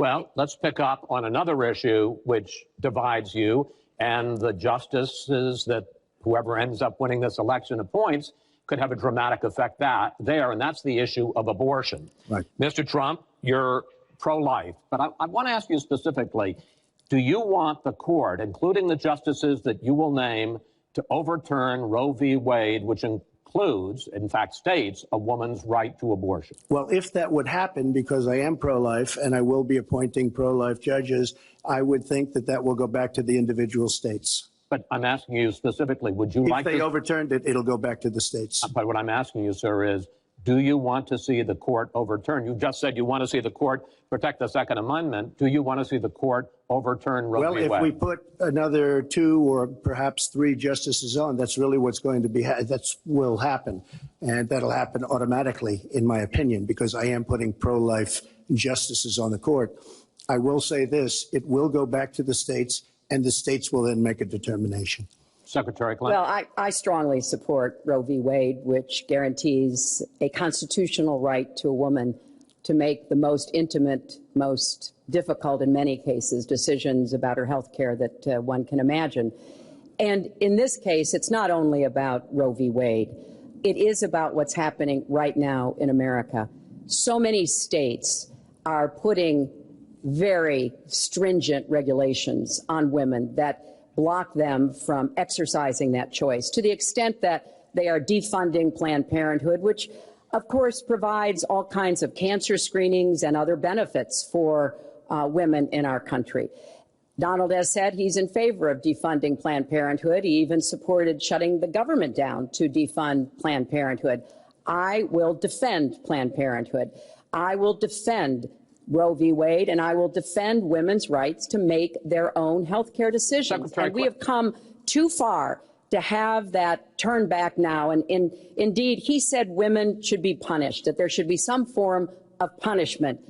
Well, let's pick up on another issue which divides you and the justices that whoever ends up winning this election appoints could have a dramatic effect and that's the issue of abortion. Right. Mr. Trump, you're pro-life, but I want to ask you specifically, do you want the court, including the justices that you will name, to overturn Roe v. Wade, which includes, in fact, states a woman's right to abortion? Well, if that would happen, because I am pro-life and I will be appointing pro-life judges, I would think that that will go back to the individual states. But I'm asking you specifically, would you like to... If they overturned it, it'll go back to the states. But what I'm asking you, sir, is do you want to see the court overturn? You just said you want to see the court protect the Second Amendment. Do you want to see the court overturn Roe v. Wade? Well, if we put another 2 or perhaps 3 justices on, that's really what's going to be, that will happen. And that'll happen automatically, in my opinion, because I am putting pro-life justices on the court. I will say this, it will go back to the states, and the states will then make a determination. Secretary Clinton. Well, I strongly support Roe v. Wade, which guarantees a constitutional right to a woman to make the most intimate, most difficult in many cases decisions about her health care that one can imagine. And in this case, it's not only about Roe v. Wade. It is about what's happening right now in America. So many states are putting very stringent regulations on women that block them from exercising that choice, to the extent that they are defunding Planned Parenthood, which, of course, provides all kinds of cancer screenings and other benefits for women in our country. Donald has said he's in favor of defunding Planned Parenthood. He even supported shutting the government down to defund Planned Parenthood. I will defend Planned Parenthood. I will defend Roe v. Wade, and I will defend women's rights to make their own health care decisions. And we have come too far to have that turn back now. And indeed, he said women should be punished, that there should be some form of punishment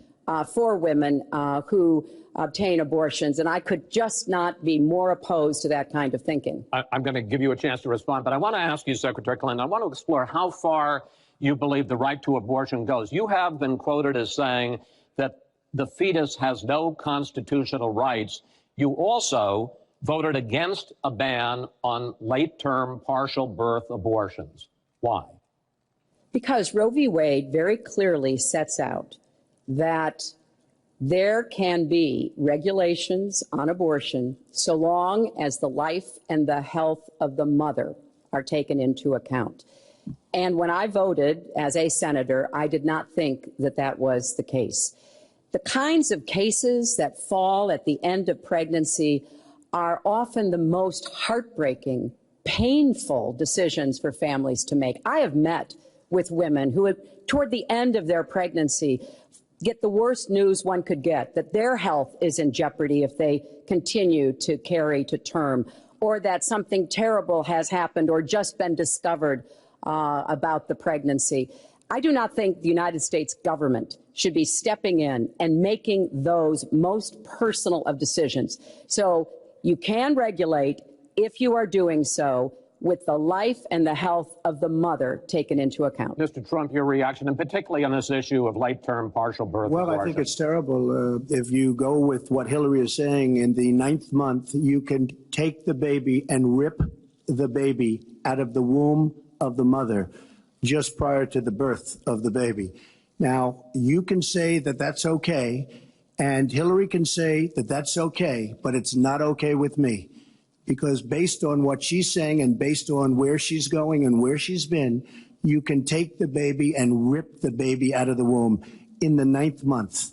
for women who obtain abortions. And I could just not be more opposed to that kind of thinking. I'm going to give you a chance to respond, but I want to ask you, Secretary Clinton, I want to explore how far you believe the right to abortion goes. You have been quoted as saying that the fetus has no constitutional rights. You also voted against a ban on late-term partial birth abortions. Why? Because Roe v. Wade very clearly sets out that there can be regulations on abortion so long as the life and the health of the mother are taken into account. And when I voted as a senator, I did not think that that was the case. The kinds of cases that fall at the end of pregnancy are often the most heartbreaking, painful decisions for families to make. I have met with women who, toward the end of their pregnancy, get the worst news one could get, that their health is in jeopardy if they continue to carry to term, or that something terrible has happened or just been discovered about the pregnancy. I do not think the United States government should be stepping in and making those most personal of decisions. So you can regulate, if you are doing so, with the life and the health of the mother taken into account. Mr. Trump, your reaction, and particularly on this issue of late-term partial birth abortion. I think it's terrible. If you go with what Hillary is saying, in the 9th month, you can take the baby and rip the baby out of the womb of the mother just prior to the birth of the baby. Now, you can say that that's okay, and Hillary can say that that's okay, but it's not okay with me. Because based on what she's saying and based on where she's going and where she's been, you can take the baby and rip the baby out of the womb in the 9th month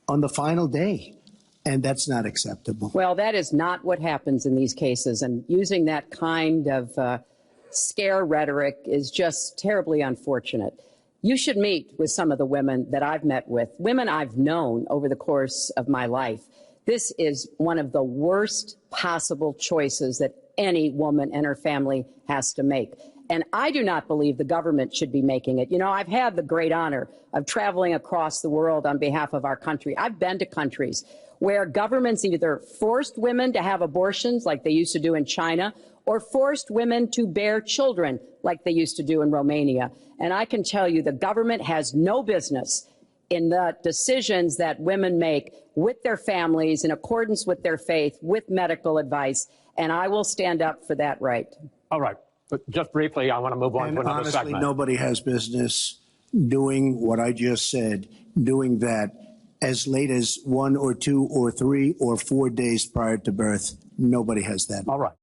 on the final day. And that's not acceptable. Well, that is not what happens in these cases. And using that kind of scare rhetoric is just terribly unfortunate. You should meet with some of the women that I've met with, women I've known over the course of my life. This is one of the worst possible choices that any woman and her family has to make. And I do not believe the government should be making it. You know, I've had the great honor of traveling across the world on behalf of our country. I've been to countries where governments either forced women to have abortions like they used to do in China, or forced women to bear children like they used to do in Romania. And I can tell you the government has no business in the decisions that women make with their families in accordance with their faith, with medical advice, and I will stand up for that right. All right. But just briefly, I want to move on to another honestly, segment. Nobody has business doing what I just said, doing that as late as 1 or 2 or 3 or 4 days prior to birth. Nobody has that. All right.